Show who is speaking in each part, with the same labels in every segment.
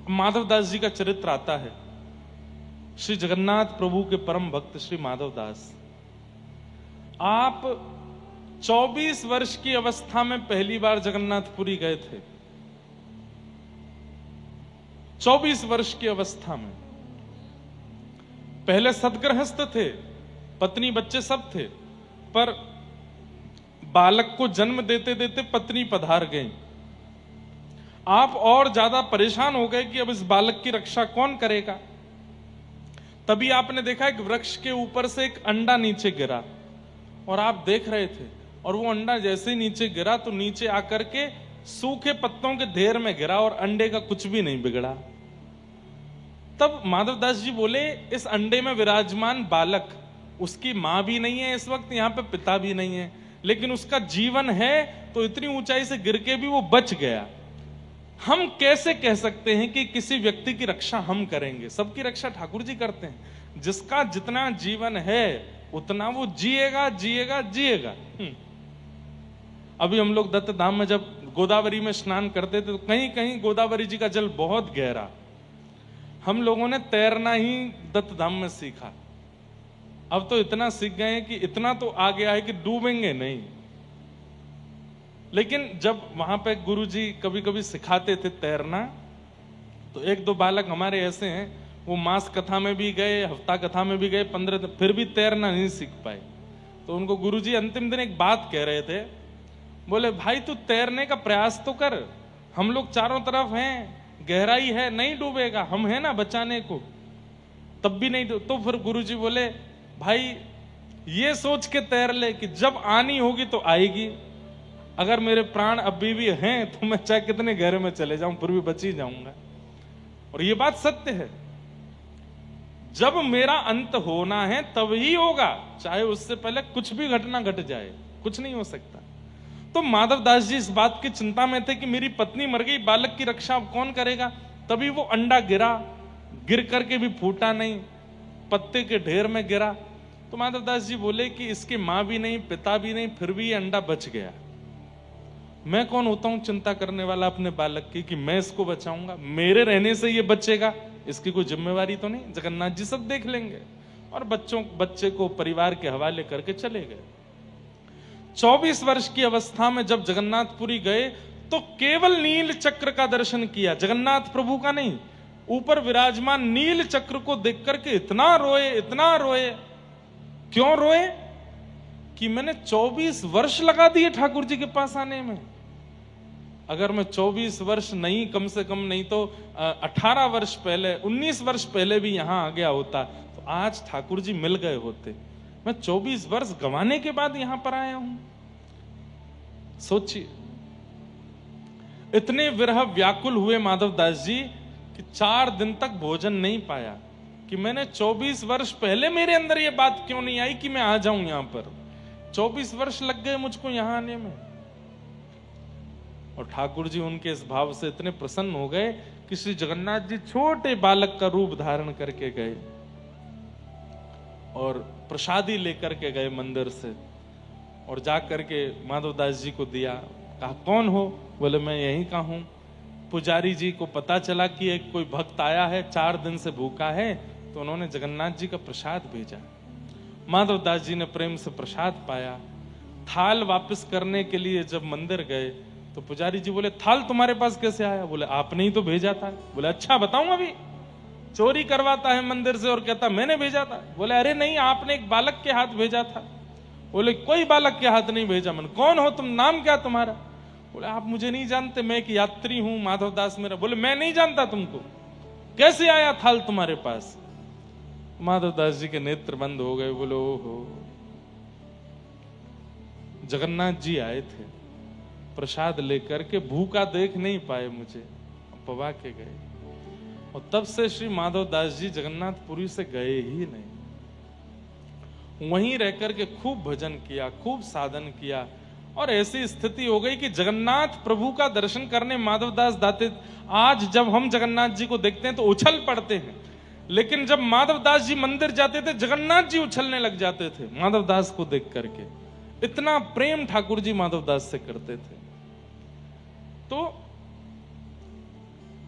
Speaker 1: माधवदास जी का चरित्र आता है। श्री जगन्नाथ प्रभु के परम भक्त श्री माधवदास, आप 24 वर्ष की अवस्था में पहली बार जगन्नाथपुरी गए थे। 24 वर्ष की अवस्था में। पहले सदगृहस्थ थे, पत्नी बच्चे सब थे, पर बालक को जन्म देते देते पत्नी पधार गई। आप और ज्यादा परेशान हो गए कि अब इस बालक की रक्षा कौन करेगा। तभी आपने देखा एक वृक्ष के ऊपर से एक अंडा नीचे गिरा और आप देख रहे थे, और वो अंडा जैसे ही नीचे गिरा तो नीचे आकर के सूखे पत्तों के ढेर में गिरा और अंडे का कुछ भी नहीं बिगड़ा। तब माधवदास जी बोले, इस अंडे में विराजमान बालक, उसकी मां भी नहीं है इस वक्त यहां पे, पिता भी नहीं है, लेकिन उसका जीवन है, तो इतनी ऊंचाई से गिर के भी वो बच गया। हम कैसे कह सकते हैं कि किसी व्यक्ति की रक्षा हम करेंगे? सबकी रक्षा ठाकुर जी करते हैं। जिसका जितना जीवन है उतना वो जिएगा जिएगा जिएगा। अभी हम लोग दत्त धाम में जब गोदावरी में स्नान करते थे तो कहीं कहीं गोदावरी जी का जल बहुत गहरा, हम लोगों ने तैरना ही दत्त धाम में सीखा। अब तो इतना सीख गए हैं कि इतना तो आ गया है कि डूबेंगे नहीं। लेकिन जब वहां पे गुरुजी कभी कभी सिखाते थे तैरना, तो एक दो बालक हमारे ऐसे हैं, वो मास कथा में भी गए, हफ्ता कथा में भी गए, 15 दिन, फिर भी तैरना नहीं सीख पाए। तो उनको गुरुजी अंतिम दिन एक बात कह रहे थे, बोले भाई तू तैरने का प्रयास तो कर, हम लोग चारों तरफ हैं, गहराई है, नहीं डूबेगा, हम हैं ना बचाने को, तब भी नहीं। तो फिर गुरुजी बोले भाई ये सोच के तैर ले कि जब आनी होगी तो आएगी, अगर मेरे प्राण अभी भी हैं तो मैं चाहे कितने गहरे में चले जाऊं फिर भी बच ही जाऊंगा। और ये बात सत्य है, जब मेरा अंत होना है तब ही होगा, चाहे उससे पहले कुछ भी घटना घट जाए, कुछ नहीं हो सकता। तो माधवदास जी इस बात की चिंता में थे कि मेरी पत्नी मर गई, बालक की रक्षा अब कौन करेगा। तभी वो अंडा गिरा, गिर करके भी फूटा नहीं, पत्ते के ढेर में गिरा। तो माधवदास जी बोले कि इसकी मां भी नहीं, पिता भी नहीं, फिर भी ये अंडा बच गया। मैं कौन होता हूं चिंता करने वाला अपने बालक की कि मैं इसको बचाऊंगा, मेरे रहने से ये बचेगा, इसकी कोई जिम्मेवारी तो नहीं, जगन्नाथ जी सब देख लेंगे। और बच्चे को परिवार के हवाले करके चले गए। 24 वर्ष की अवस्था में जब जगन्नाथपुरी गए तो केवल नील चक्र का दर्शन किया, जगन्नाथ प्रभु का नहीं। ऊपर विराजमान नील चक्र को देख करके इतना रोए, इतना रोए। क्यों रोए? कि मैंने 24 वर्ष लगा दिए ठाकुर जी के पास आने में। अगर मैं 24 वर्ष नहीं, कम से कम नहीं तो 18 वर्ष पहले, 19 वर्ष पहले भी यहां आ गया होता तो आज ठाकुर जी मिल गए होते। मैं 24 वर्ष गंवाने के बाद यहां पर आया हूं। सोचिए, इतने विरह व्याकुल हुए माधवदास जी कि 4 दिन तक भोजन नहीं पाया। कि मैंने 24 वर्ष पहले मेरे अंदर यह बात क्यों नहीं आई कि मैं आ जाऊं यहां पर। 24 वर्ष लग गए मुझको यहां आने में। और ठाकुर जी उनके इस भाव से इतने प्रसन्न हो गए कि श्री जगन्नाथ जी छोटे बालक का रूप धारण करके गए और प्रसादी लेकर के गए मंदिर से, और जाकर के माधवदास जी को दिया। कहा कौन हो? बोले मैं यहीं का हूं। पुजारी जी को पता चला कि एक कोई भक्त आया है, 4 दिन से भूखा है, तो उन्होंने जगन्नाथ जी का प्रसाद भेजा। माधवदास जी ने प्रेम से प्रसाद पाया। थाल वापस करने के लिए जब मंदिर गए तो पुजारी जी बोले थाल तुम्हारे पास कैसे आया? बोले आपने ही तो भेजा था। बोले अच्छा बताऊं? अभी चोरी करवाता है मंदिर से और कहता मैंने भेजा था। बोले अरे नहीं, आपने एक बालक के हाथ भेजा था। बोले कोई बालक के हाथ नहीं भेजा। मन कौन हो तुम, नाम क्या तुम्हारा? बोले आप मुझे नहीं जानते, मैं एक यात्री हूं, माधवदास मेरा। बोले मैं नहीं जानता तुमको, कैसे आया थाल तुम्हारे पास? माधवदास जी के नेत्र बंद हो गए। बोले ओहो, जगन्नाथ जी आए थे प्रसाद लेकर के, भूखा देख नहीं पाए मुझे, पवा के गए। और तब से श्री माधवदास जी जगन्नाथपुरी से गए ही नहीं। वहीं रहकर के खूब भजन किया, खूब साधन किया, और ऐसी स्थिति हो गई कि जगन्नाथ प्रभु का दर्शन करने माधवदास दाते, आज जब हम जगन्नाथ जी को देखते हैं तो उछल पड़ते हैं, लेकिन जब माधवदास जी मंदिर जाते थे जगन्नाथ जी उछलने लग जाते थे माधवदास को देख करके। इतना प्रेम ठाकुर जी माधवदास से करते थे। तो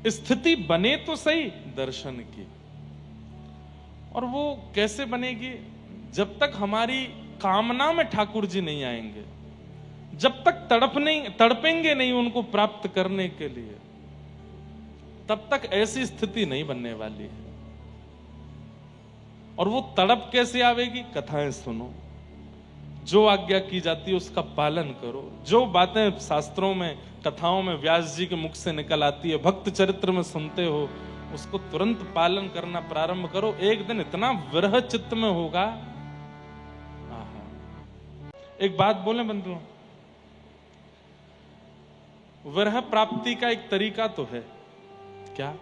Speaker 1: स्थिति बने तो सही दर्शन की। और वो कैसे बनेगी? जब तक हमारी कामना में ठाकुर जी नहीं आएंगे, जब तक तड़पेंगे नहीं उनको प्राप्त करने के लिए, तब तक ऐसी स्थिति नहीं बनने वाली है। और वो तड़प कैसे आवेगी? कथाएं सुनो, जो आज्ञा की जाती है उसका पालन करो, जो बातें शास्त्रों में कथाओं में व्यास जी के मुख से निकल आती है, भक्त चरित्र में सुनते हो, उसको तुरंत पालन करना प्रारंभ करो। एक दिन इतना विरह चित्त में होगा। एक बात बोले बंधुओं, विरह प्राप्ति का एक तरीका तो है। क्या?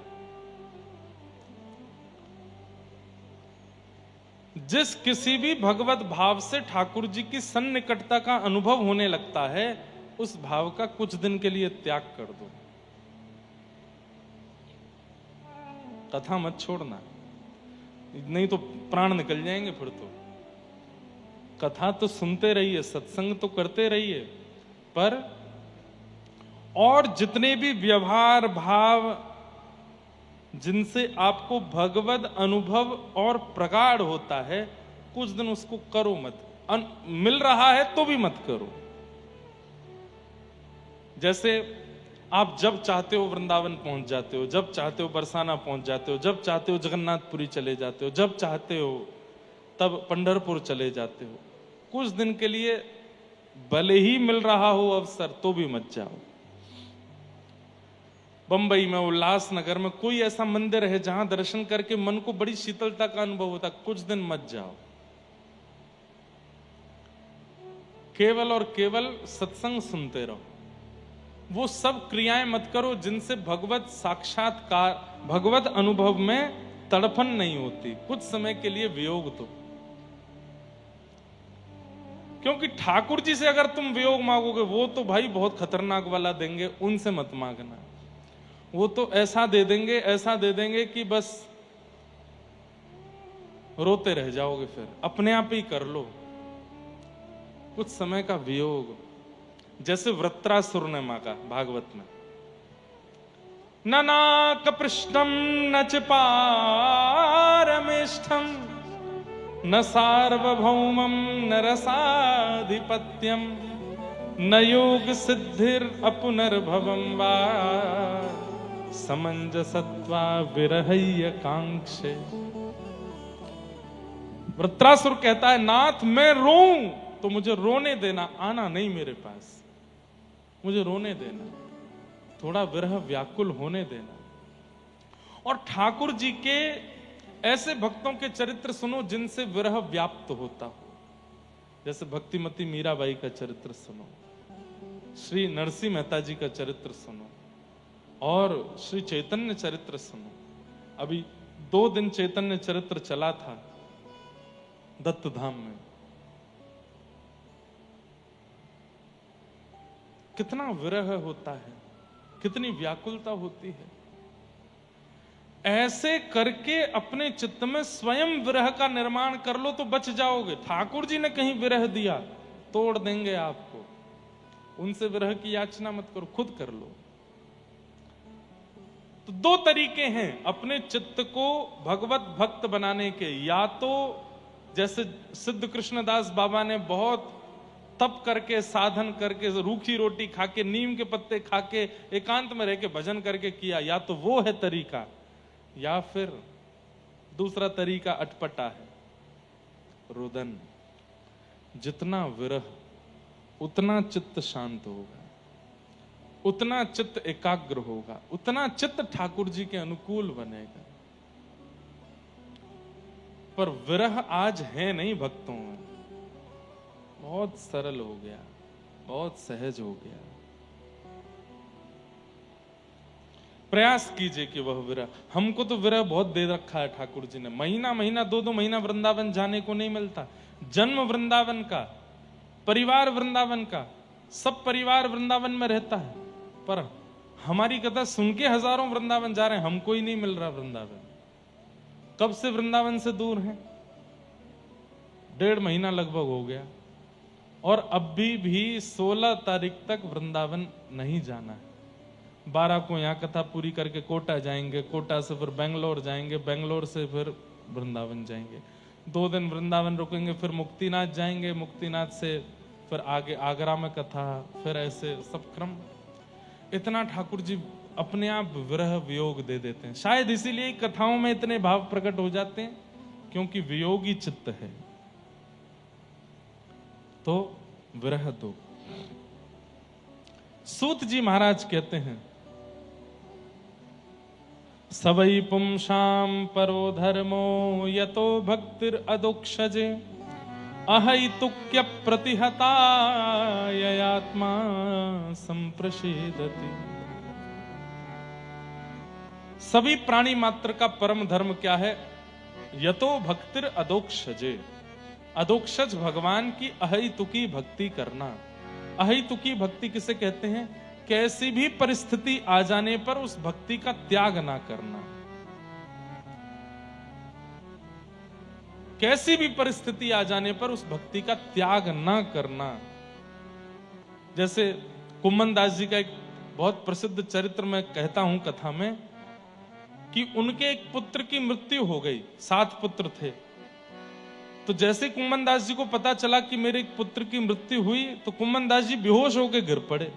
Speaker 1: जिस किसी भी भगवत भाव से ठाकुर जी की सन्निकटता का अनुभव होने लगता है, उस भाव का कुछ दिन के लिए त्याग कर दो। कथा मत छोड़ना, नहीं तो प्राण निकल जाएंगे फिर तो। कथा तो सुनते रहिए, सत्संग तो करते रहिए, पर और जितने भी व्यवहार भाव जिनसे आपको भगवत अनुभव और प्रगाढ़ होता है, कुछ दिन उसको करो मत। मिल रहा है तो भी मत करो। जैसे आप जब चाहते हो वृंदावन पहुंच जाते हो, जब चाहते हो बरसाना पहुंच जाते हो, जब चाहते हो जगन्नाथपुरी चले जाते हो, जब चाहते हो तब पंढरपुर चले जाते हो। कुछ दिन के लिए भले ही मिल रहा हो अवसर तो भी मत जाओ। बंबई में, उल्लासनगर में कोई ऐसा मंदिर है जहां दर्शन करके मन को बड़ी शीतलता का अनुभव होता, कुछ दिन मत जाओ। केवल और केवल सत्संग सुनते रहो। वो सब क्रियाएं मत करो जिनसे भगवत साक्षात्कार, भगवत अनुभव में तड़पन नहीं होती। कुछ समय के लिए वियोग दो, क्योंकि ठाकुर जी से अगर तुम वियोग मांगोगे, वो तो भाई बहुत खतरनाक वाला देंगे, उनसे मत मांगना। वो तो ऐसा दे देंगे, ऐसा दे देंगे कि बस रोते रह जाओगे। फिर अपने आप ही कर लो कुछ समय का वियोग। जैसे वृत्रासुर ने मांगा भागवत में, न नाक पृष्ठम न च पारमेष्ठम न सार्वभौमम न रसाधिपत्यम न योग सिद्धिर अपुनर्भवम वा समंजसत्वा विरहय्य कांक्षे। वृत्रासुर कहता है, नाथ मैं रोऊं तो मुझे रोने देना, आना नहीं मेरे पास, मुझे रोने देना, थोड़ा विरह व्याकुल होने देना। और ठाकुर जी के ऐसे भक्तों के चरित्र सुनो जिनसे विरह व्याप्त होता हो। जैसे भक्तिमती मीराबाई का चरित्र सुनो, श्री नरसिंह मेहता जी का चरित्र सुनो, और श्री चैतन्य चरित्र सुनो। अभी 2 दिन चैतन्य चरित्र चला था दत्त धाम में। कितना विरह होता है, कितनी व्याकुलता होती है। ऐसे करके अपने चित्त में स्वयं विरह का निर्माण कर लो तो बच जाओगे। ठाकुर जी ने कहीं विरह दिया, तोड़ देंगे आपको। उनसे विरह की याचना मत करो, खुद कर लो। तो 2 तरीके हैं अपने चित्त को भगवत भक्त बनाने के। या तो जैसे सिद्ध कृष्णदास बाबा ने बहुत तप करके, साधन करके, रूखी रोटी खाके, नीम के पत्ते खाके, एकांत में रह के भजन करके किया, या तो वो है तरीका। या फिर दूसरा तरीका अटपटा है, रुदन। जितना विरह उतना चित्त शांत होगा, उतना चित्त एकाग्र होगा, उतना चित्त ठाकुर जी के अनुकूल बनेगा। पर विरह आज है नहीं भक्तों में, बहुत सरल हो गया, बहुत सहज हो गया। प्रयास कीजिए कि वह विरह, हमको तो विरह बहुत दे रखा है ठाकुर जी ने। महीना महीना 2-2 महीना वृंदावन जाने को नहीं मिलता। जन्म वृंदावन का, परिवार वृंदावन का, सब परिवार वृंदावन में रहता है, पर हमारी कथा सुन के हजारों वृंदावन जा रहे हैं, हमको ही नहीं मिल रहा वृंदावन। कब से वृंदावन से दूर हैं? 1.5 महीना लगभग हो गया, और अभी भी 16 तारीख तक वृंदावन नहीं जाना है। 12 को यहाँ कथा पूरी करके कोटा जाएंगे, कोटा से फिर बेंगलोर जाएंगे, बेंगलोर से फिर वृंदावन जाएंगे, 2 दिन वृंदावन रुकेंगे, फिर मुक्तिनाथ जाएंगे, मुक्तिनाथ से फिर आगे आगरा में कथा, फिर ऐसे सब क्रम। इतना ठाकुर जी अपने आप विरह वियोग दे देते हैं। शायद इसीलिए कथाओं में इतने भाव प्रकट हो जाते हैं, क्योंकि वियोगी चित्त है तो विरह दो। सूत जी महाराज कहते हैं, सवै पुंसाम परो धर्मो यतो भक्तिर अदोक्षजे अहैतुक्य प्रतिहता ययात्मा संप्रषेदति। सभी प्राणी मात्र का परम धर्म क्या है? यतो भक्तिर अदोक्षजे, अदोक्षज भगवान की अहैतुकी भक्ति करना। अहैतुकी भक्ति किसे कहते हैं? कैसी भी परिस्थिति आ जाने पर उस भक्ति का त्याग ना करना। कैसी भी परिस्थिति आ जाने पर उस भक्ति का त्याग ना करना। जैसे कुम्मन दास जी का एक बहुत प्रसिद्ध चरित्र मैं कहता हूं कथा में, कि उनके एक पुत्र की मृत्यु हो गई, 7 पुत्र थे। तो जैसे कुम्मन दास जी को पता चला कि मेरे एक पुत्र की मृत्यु हुई, तो कुम्मन दास जी बेहोश होकर गिर पड़े।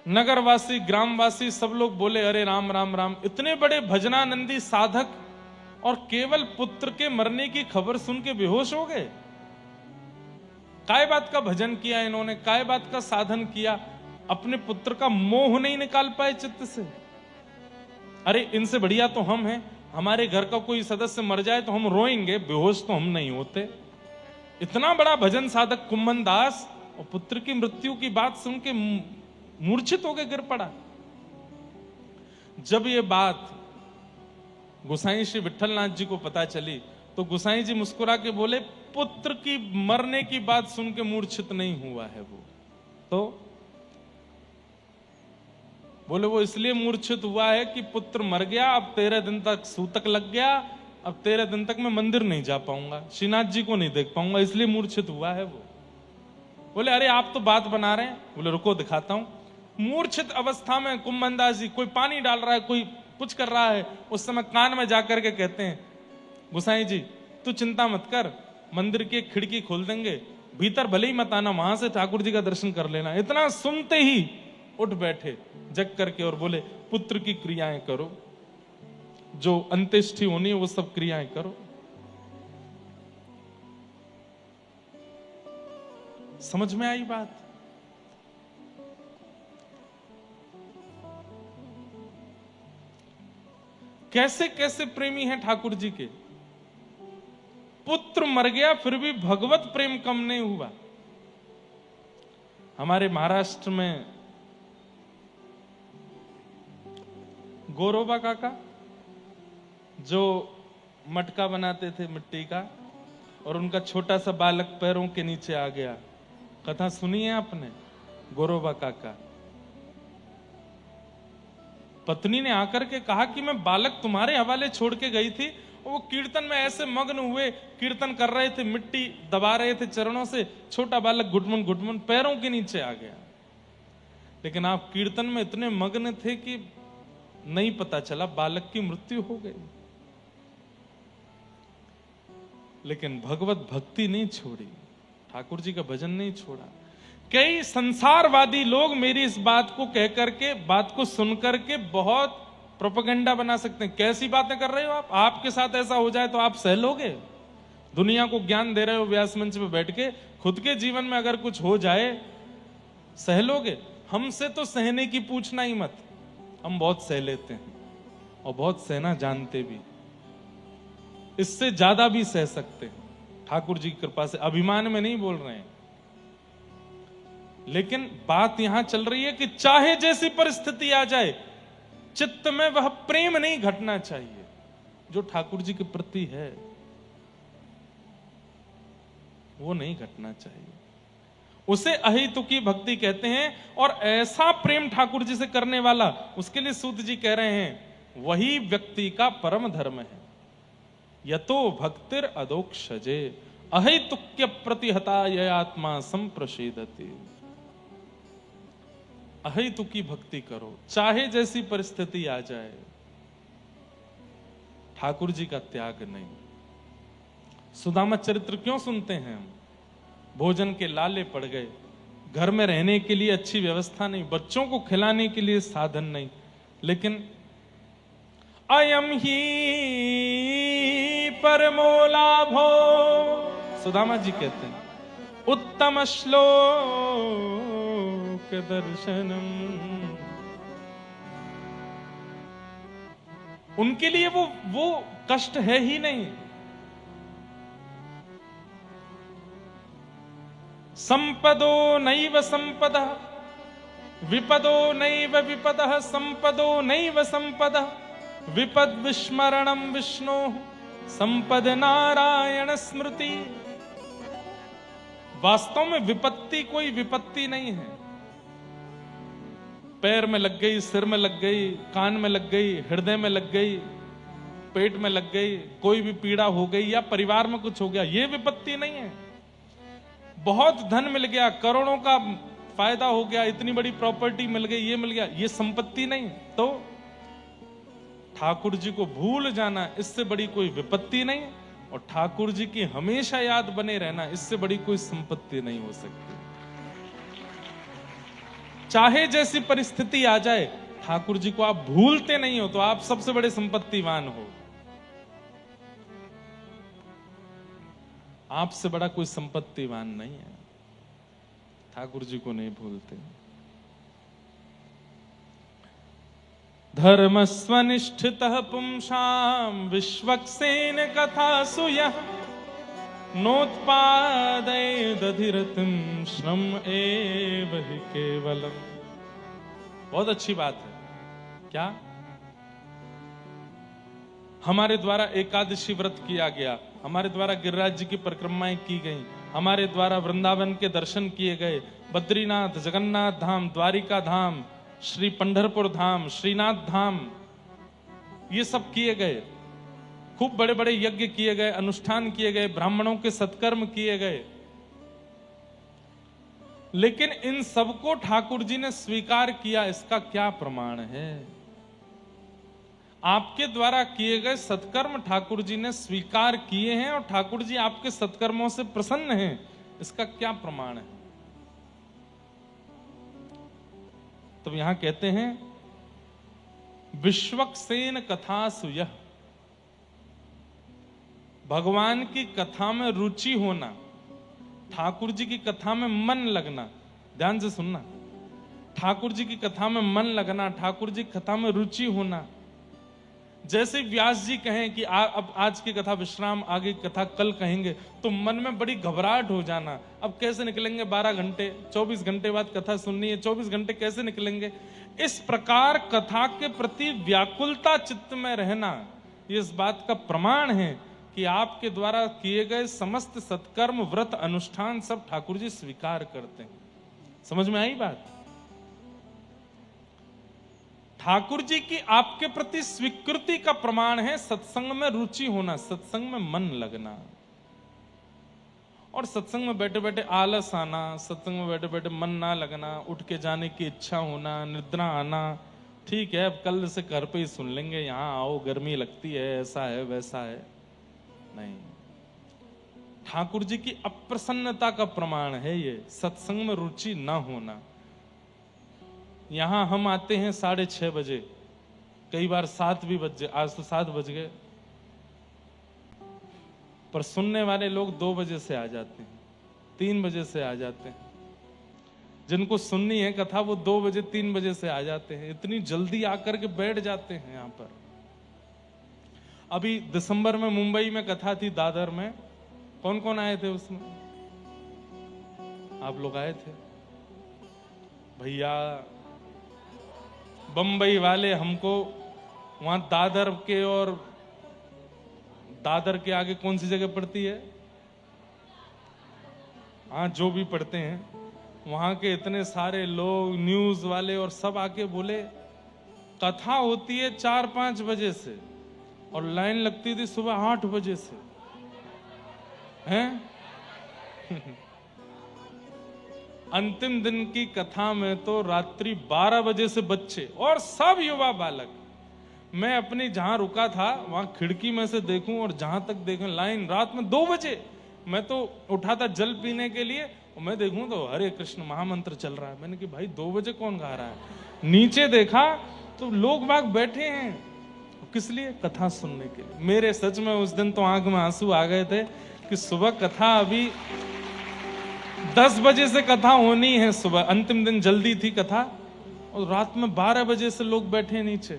Speaker 1: नगरवासी, ग्रामवासी सब लोग बोले, अरे राम राम राम, इतने बड़े भजनानंदी साधक और केवल पुत्र के मरने की खबर सुन के बेहोश हो गए। काय बात का भजन किया इन्होंने, काय बात का साधन किया, अपने पुत्र का मोह नहीं निकाल पाए चित्त से। अरे इनसे बढ़िया तो हम हैं, हमारे घर का कोई सदस्य मर जाए तो हम रोएंगे, बेहोश तो हम नहीं होते। इतना बड़ा भजन साधक कुम्मन दास, और पुत्र की मृत्यु की बात सुन के मूर्छित होकर गिर पड़ा। जब ये बात गोसाई श्री विठलनाथ जी को पता चली, तो गोसाई जी मुस्कुरा के बोले, पुत्र की मरने की बात सुन के मूर्छित नहीं हुआ है वो, तो बोले वो इसलिए मूर्छित हुआ है कि पुत्र मर गया, अब 13 दिन तक सूतक लग गया, अब 13 दिन तक मैं मंदिर नहीं जा पाऊंगा, श्रीनाथ जी को नहीं देख पाऊंगा, इसलिए मूर्छित हुआ है वो। बोले अरे आप तो बात बना रहे हैं। बोले रुको दिखाता हूं। मूर्छित अवस्था में कुम्मन दास जी, कोई पानी डाल रहा है, कोई कुछ कर रहा है, उस समय कान में जाकर के कहते हैं, गोसाई जी तू चिंता मत कर, मंदिर की एक खिड़की खोल देंगे, भीतर भले ही मत आना, वहां से ठाकुर जी का दर्शन कर लेना। इतना सुनते ही उठ बैठे जग करके और बोले, पुत्र की क्रियाएं करो, जो अंत्येष्टि होनी है वो सब क्रियाएं करो। समझ में आई बात? कैसे कैसे प्रेमी हैं ठाकुर जी के। पुत्र मर गया फिर भी भगवत प्रेम कम नहीं हुआ। हमारे महाराष्ट्र में गोरोबा काका जो मटका बनाते थे मिट्टी का, और उनका छोटा सा बालक पैरों के नीचे आ गया। कथा सुनी है आपने? गोरोबा काका, पत्नी ने आकर के कहा कि मैं बालक तुम्हारे हवाले छोड़ के गई थी, और वो कीर्तन में ऐसे मग्न हुए, कीर्तन कर रहे थे, मिट्टी दबा रहे थे चरणों से, छोटा बालक घुटमुन घुटमुन पैरों के नीचे आ गया। लेकिन आप कीर्तन में इतने मग्न थे कि नहीं पता चला, बालक की मृत्यु हो गई। लेकिन भगवत भक्ति नहीं छोड़ी, ठाकुर जी का भजन नहीं छोड़ा। कई संसारवादी लोग मेरी इस बात को कह करके, बात को सुन करके बहुत प्रोपेगेंडा बना सकते हैं। कैसी बातें कर रहे हो आप? आपके साथ ऐसा हो जाए तो आप सह लोगे? दुनिया को ज्ञान दे रहे हो व्यास मंच पे बैठ के, खुद के जीवन में अगर कुछ हो जाए सह लोगे? हमसे तो सहने की पूछना ही मत, हम बहुत सह लेते हैं और बहुत सहना जानते भी, इससे ज्यादा भी सह सकते हैं ठाकुर जी की कृपा से। अभिमान में नहीं बोल रहे हैं, लेकिन बात यहां चल रही है कि चाहे जैसी परिस्थिति आ जाए, चित्त में वह प्रेम नहीं घटना चाहिए जो ठाकुर जी के प्रति है, वो नहीं घटना चाहिए। उसे अहेतुकी भक्ति कहते हैं। और ऐसा प्रेम ठाकुर जी से करने वाला, उसके लिए सूत जी कह रहे हैं, वही व्यक्ति का परम धर्म है। यतो भक्तिर अदोक्षजे अहेतुक्य प्रतिहता ये आत्मा संप्रषेदति। अहेतु की भक्ति करो, चाहे जैसी परिस्थिति आ जाए, ठाकुर जी का त्याग नहीं। सुदामा चरित्र क्यों सुनते हैं हम? भोजन के लाले पड़ गए, घर में रहने के लिए अच्छी व्यवस्था नहीं, बच्चों को खिलाने के लिए साधन नहीं, लेकिन अयम ही परमो लाभो, सुदामा जी कहते हैं, उत्तम श्लोक दर्शनम। उनके लिए वो कष्ट है ही नहीं। संपदो नैव संपदः, विपदो नैव विपदः, संपदो नैव संपदः, विपद विस्मरणम विष्णु, संपद नारायण स्मृति। वास्तव में विपत्ति कोई विपत्ति नहीं है। पैर में लग गई, सिर में लग गई, कान में लग गई, हृदय में लग गई, पेट में लग गई, कोई भी पीड़ा हो गई या परिवार में कुछ हो गया, ये विपत्ति नहीं है। बहुत धन मिल गया, करोड़ों का फायदा हो गया, इतनी बड़ी प्रॉपर्टी मिल गई, ये मिल गया, ये संपत्ति नहीं। तो ठाकुर जी को भूल जाना, इससे बड़ी कोई विपत्ति नहीं, और ठाकुर जी की हमेशा याद बने रहना, इससे बड़ी कोई संपत्ति नहीं हो सकती। चाहे जैसी परिस्थिति आ जाए, ठाकुर जी को आप भूलते नहीं हो तो आप सबसे बड़े संपत्तिवान हो। आपसे बड़ा कोई संपत्तिवान नहीं है। ठाकुर जी को नहीं भूलते। धर्मस्वनिष्ठितः पुंसां विश्वक्सेन कथासु यः नोत्पादयेदधिरतिं श्रम एव हि केवलम्। बहुत अच्छी बात है। क्या? हमारे द्वारा एकादशी व्रत किया गया, हमारे द्वारा गिरिराज जी की परिक्रमाएं की गई, हमारे द्वारा वृंदावन के दर्शन किए गए, बद्रीनाथ, जगन्नाथ धाम, द्वारिका धाम, श्री पंढरपुर धाम, श्रीनाथ धाम, ये सब किए गए। खूब बड़े बड़े यज्ञ किए गए, अनुष्ठान किए गए, ब्राह्मणों के सत्कर्म किए गए, लेकिन इन सबको ठाकुर जी ने स्वीकार किया, इसका क्या प्रमाण है? आपके द्वारा किए गए सत्कर्म ठाकुर जी ने स्वीकार किए हैं और ठाकुर जी आपके सत्कर्मों से प्रसन्न हैं, इसका क्या प्रमाण है? तो यहां कहते हैं विश्वक्सेन कथासु यः, भगवान की कथा में रुचि होना, ठाकुर जी की कथा में मन लगना। ध्यान से सुनना, ठाकुर जी की कथा में मन लगना, ठाकुर जी की कथा में रुचि होना। जैसे व्यास जी कहें कि अब आज की कथा विश्राम, आगे की कथा कल कहेंगे, तो मन में बड़ी घबराहट हो जाना, अब कैसे निकलेंगे 12 घंटे, 24 घंटे बाद कथा सुननी है, 24 घंटे कैसे निकलेंगे। इस प्रकार कथा के प्रति व्याकुलता चित्त में रहना, ये इस बात का प्रमाण है कि आपके द्वारा किए गए समस्त सत्कर्म, व्रत, अनुष्ठान सब ठाकुर जी स्वीकार करते हैं। समझ में आई बात? ठाकुर जी की आपके प्रति स्वीकृति का प्रमाण है सत्संग में रुचि होना, सत्संग में मन लगना। और सत्संग में बैठे बैठे आलस आना, सत्संग में बैठे बैठे मन ना लगना, उठ के जाने की इच्छा होना, निद्रा आना, ठीक है अब कल से घर पे ही सुन लेंगे, यहाँ आओ गर्मी लगती है, ऐसा है वैसा है, नहीं। ठाकुर जी की अप्रसन्नता का प्रमाण है ये सत्संग में रुचि ना होना। यहां हम आते हैं 6:30 बजे, कई बार 7 भी बज, आज तो 7 बज गए, पर सुनने वाले लोग 2 बजे से आ जाते हैं, 3 बजे से आ जाते हैं। जिनको सुननी है कथा वो 2 बजे 3 बजे से आ जाते हैं, इतनी जल्दी आकर के बैठ जाते हैं यहां पर। अभी दिसंबर में मुंबई में कथा थी, दादर में, कौन कौन आए थे उसमें? आप लोग आए थे भैया। बंबई वाले हमको वहां दादर के, और दादर के आगे कौन सी जगह पड़ती है, हाँ जो भी पढ़ते हैं, वहां के इतने सारे लोग, न्यूज वाले और सब आके बोले कथा होती है 4-5 बजे से और लाइन लगती थी सुबह 8 बजे से, हैं अंतिम दिन की कथा में तो रात्रि 12 बजे से बच्चे और सब युवा बालक, मैं अपनी जहां रुका था वहां खिड़की में से देखूं और जहां तक देखूं लाइन, रात में 2 बजे मैं तो उठा था जल पीने के लिए, और मैं देखूं तो हरे कृष्ण महामंत्र चल रहा है। मैंने कि भाई 2 बजे कौन गा रहा है? नीचे देखा तो लोग बाग बैठे हैं, किस लिए? कथा सुनने के लिए। मेरे सच में उस दिन तो आंख में आंसू आ गए थे कि सुबह कथा, अभी 10 बजे से कथा होनी है, सुबह अंतिम दिन जल्दी थी कथा, और रात में 12 बजे से लोग बैठे नीचे।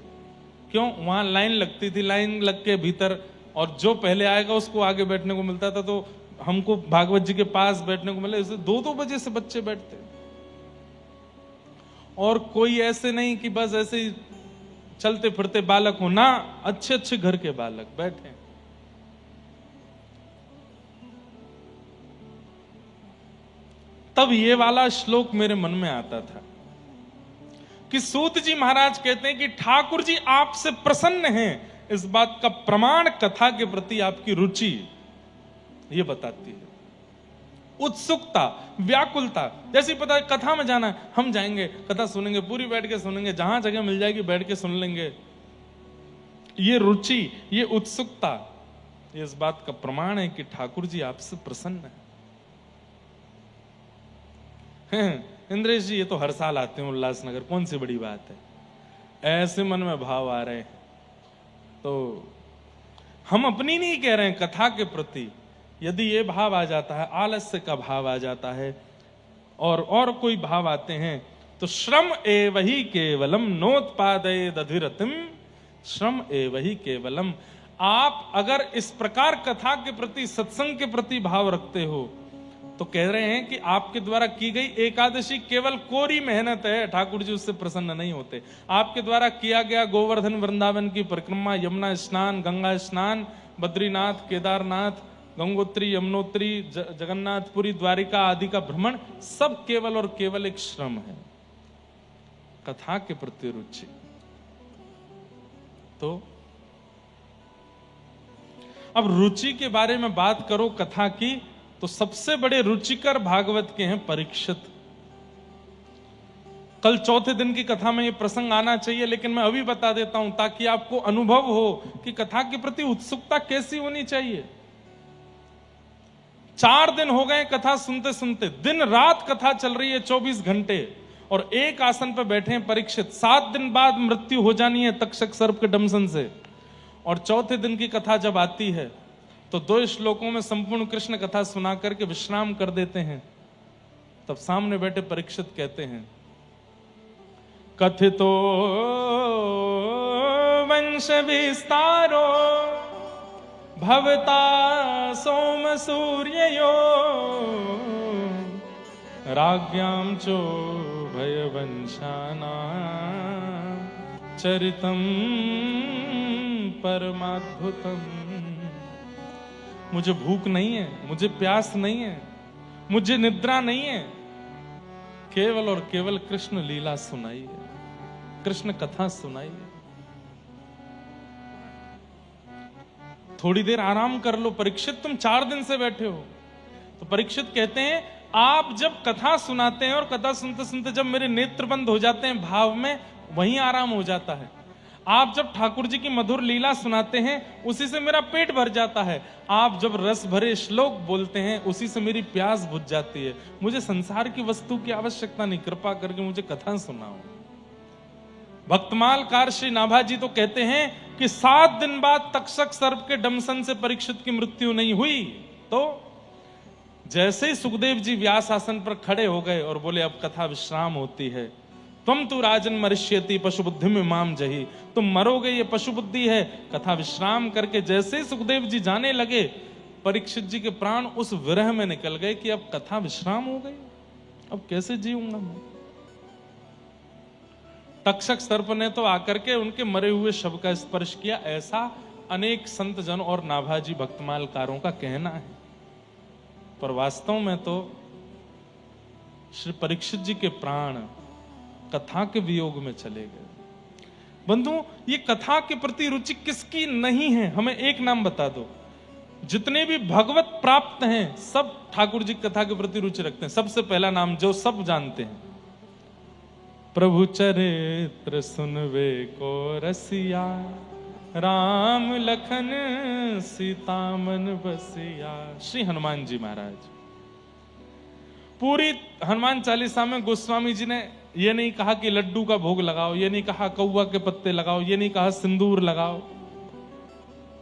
Speaker 1: क्यों? वहां लाइन लगती थी, लाइन लग के भीतर, और जो पहले आएगा उसको आगे बैठने को मिलता था, तो हमको भागवत जी के पास बैठने को मिला। इसे 2-2 बजे से बच्चे बैठते, और कोई ऐसे नहीं कि बस ऐसे ही चलते फिरते बालक हो ना, अच्छे अच्छे घर के बालक बैठे। तब ये वाला श्लोक मेरे मन में आता था कि सूत जी महाराज कहते हैं कि ठाकुर जी आपसे प्रसन्न हैं, इस बात का प्रमाण कथा के प्रति आपकी रुचि ये बताती है। उत्सुकता, व्याकुलता, जैसी पता है कथा में जाना है, हम जाएंगे, कथा सुनेंगे, पूरी बैठ के सुनेंगे, जहां जगह मिल जाएगी बैठ के सुन लेंगे। ये रुचि, ये उत्सुकता, ये इस बात का प्रमाण है कि ठाकुर जी आपसे प्रसन्न है। इंद्रेश जी ये तो हर साल आते हैं उल्लासनगर, कौन सी बड़ी बात है? ऐसे मन में भाव आ रहे हैं, तो हम अपनी नहीं कह रहे हैं, कथा के प्रति यदि ये भाव आ जाता है, आलस्य का भाव आ जाता है, और कोई भाव आते हैं, तो श्रम एव ही केवलम नोत्पादयेद अधिरतिम, श्रम एव ही केवलम। आप अगर इस प्रकार कथा के प्रति, सत्संग के प्रति भाव रखते हो, तो कह रहे हैं कि आपके द्वारा की गई एकादशी केवल कोरी मेहनत है, ठाकुर जी उससे प्रसन्न नहीं होते। आपके द्वारा किया गया गोवर्धन वृंदावन की परिक्रमा, यमुना स्नान, गंगा स्नान, बद्रीनाथ, केदारनाथ, गंगोत्री, यमुनोत्री, जगन्नाथपुरी, द्वारिका आदि का भ्रमण, सब केवल और केवल एक श्रम है, कथा के प्रति रुचि। तो अब रुचि के बारे में बात करो कथा की, तो सबसे बड़े रुचिकर भागवत के हैं परीक्षित। कल चौथे दिन की कथा में ये प्रसंग आना चाहिए, लेकिन मैं अभी बता देता हूं ताकि आपको अनुभव हो कि कथा के प्रति उत्सुकता कैसी होनी चाहिए। 4 दिन हो गए कथा सुनते सुनते, दिन रात कथा चल रही है 24 घंटे, और एक आसन पर बैठे हैं परीक्षित। 7 दिन बाद मृत्यु हो जानी है तक्षक सर्प के डंसन से, और चौथे दिन की कथा जब आती है तो 2 श्लोकों में संपूर्ण कृष्ण कथा सुना करके विश्राम कर देते हैं। तब सामने बैठे परीक्षित कहते हैं, कथितो वंश विस्तारो भवता सोम सूर्ययो राज्ञां चो भयवंशाना चरितम परमाद्भुतम। मुझे भूख नहीं है, मुझे प्यास नहीं है, मुझे निद्रा नहीं है, केवल और केवल कृष्ण लीला सुनाइए, कृष्ण कथा सुनाइए। थोड़ी देर आराम कर लो परीक्षित, तुम 4 दिन से बैठे हो। तो परीक्षित कहते हैं, आप जब कथा सुनाते हैं और कथा सुनते सुनते जब मेरे नेत्र बंद हो जाते हैं भाव में, वहीं आराम हो जाता है। आप जब ठाकुर जी की मधुर लीला सुनाते हैं, उसी से मेरा पेट भर जाता है। आप जब रस भरे श्लोक बोलते हैं, उसी से मेरी प्यास बुझ जाती है। मुझे संसार की वस्तु की आवश्यकता नहीं, कृपा करके मुझे कथा सुनाओ। भक्तमालकार श्री नाभाजी तो कहते हैं कि 7 दिन बाद तक्षक सर्प के डंसन से परीक्षित की मृत्यु नहीं हुई। तो जैसे ही सुखदेव जी व्यास आसन पर खड़े हो गए और बोले अब कथा विश्राम होती है, तुम तू राजन मरिष्यति पशु बुद्धि में माम जही, तुम मरोगे ये पशु बुद्धि है। कथा विश्राम करके जैसे ही सुखदेव जी जाने लगे, परीक्षित जी के प्राण उस विरह में निकल गए कि अब कथा विश्राम हो गई, अब कैसे जीऊंगा मैं। तक्षक सर्प ने तो आकर के उनके मरे हुए शव का स्पर्श किया, ऐसा अनेक संत जन और नाभाजी भक्तमालकारों का कहना है। पर वास्तव में तो श्री परीक्षित जी के प्राण कथा के वियोग में चले गए। बंधु, ये कथा के प्रति रुचि किसकी नहीं है? हमें एक नाम बता दो। जितने भी भगवत प्राप्त हैं सब ठाकुर जी कथा के प्रति रुचि रखते हैं। सबसे पहला नाम जो सब जानते हैं, प्रभु चरित्र सुनवे को रसिया, राम लखन सीता मन बसिया। श्री हनुमान जी महाराज। पूरी हनुमान चालीसा में गोस्वामी जी ने ये नहीं कहा कि लड्डू का भोग लगाओ, ये नहीं कहा कौवा के पत्ते लगाओ, ये नहीं कहा सिंदूर लगाओ,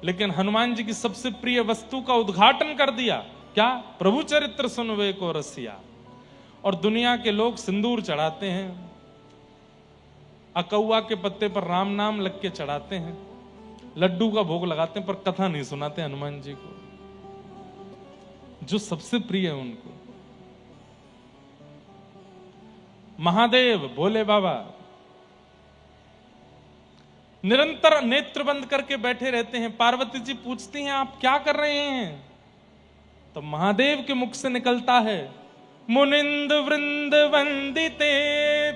Speaker 1: लेकिन हनुमान जी की सबसे प्रिय वस्तु का उद्घाटन कर दिया। क्या? प्रभु चरित्र सुनवे को रसिया। और दुनिया के लोग सिंदूर चढ़ाते हैं, अकौवा के पत्ते पर राम नाम लग के चढ़ाते हैं, लड्डू का भोग लगाते हैं, पर कथा नहीं सुनाते हनुमान जी को, जो सबसे प्रिय है उनको। महादेव भोले बाबा निरंतर नेत्र बंद करके बैठे रहते हैं। पार्वती जी पूछती हैं आप क्या कर रहे हैं? तो महादेव के मुख से निकलता है, मुनिंद वृंद वंदिते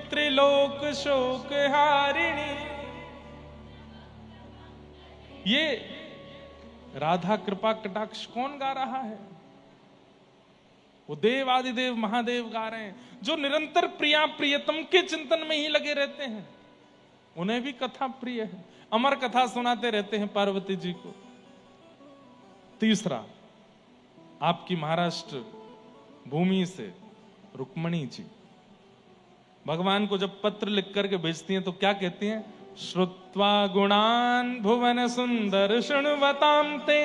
Speaker 1: त्रिलोक शोक हारिणी। ये राधा कृपा कटाक्ष कौन गा रहा है? वो देव आदिदेव महादेव गा रहे हैं, जो निरंतर प्रिया प्रियतम के चिंतन में ही लगे रहते हैं। उन्हें भी कथा प्रिय है, अमर कथा सुनाते रहते हैं पार्वती जी को। तीसरा, आपकी महाराष्ट्र भूमि से रुक्मणी जी भगवान को जब पत्र लिख करके भेजती हैं तो क्या कहती हैं? श्रुत्वा गुणान भुवन सुंदर शृण्वतां ते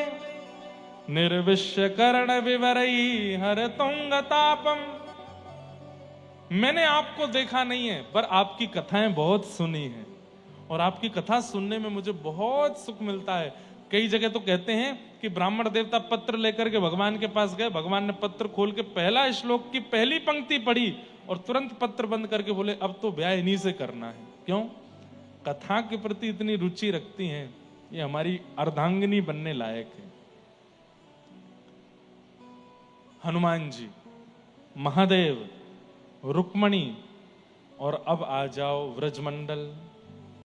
Speaker 1: निर्विश्य कर्ण विवरई हर तुंगतापम। मैंने आपको देखा नहीं है, पर आपकी कथाएं बहुत सुनी हैं, और आपकी कथा सुनने में मुझे बहुत सुख मिलता है। कई जगह तो कहते हैं कि ब्राह्मण देवता पत्र लेकर के भगवान के पास गए, भगवान ने पत्र खोल के पहला श्लोक की पहली पंक्ति पढ़ी और तुरंत पत्र बंद करके बोले अब तो ब्याह इन्हीं से करना है। क्यों? कथा के प्रति इतनी रुचि रखती हैं, ये हमारी अर्धांगिनी बनने लायक है। हनुमान जी, महादेव, रुक्मणी, और अब आ जाओ व्रजमंडल।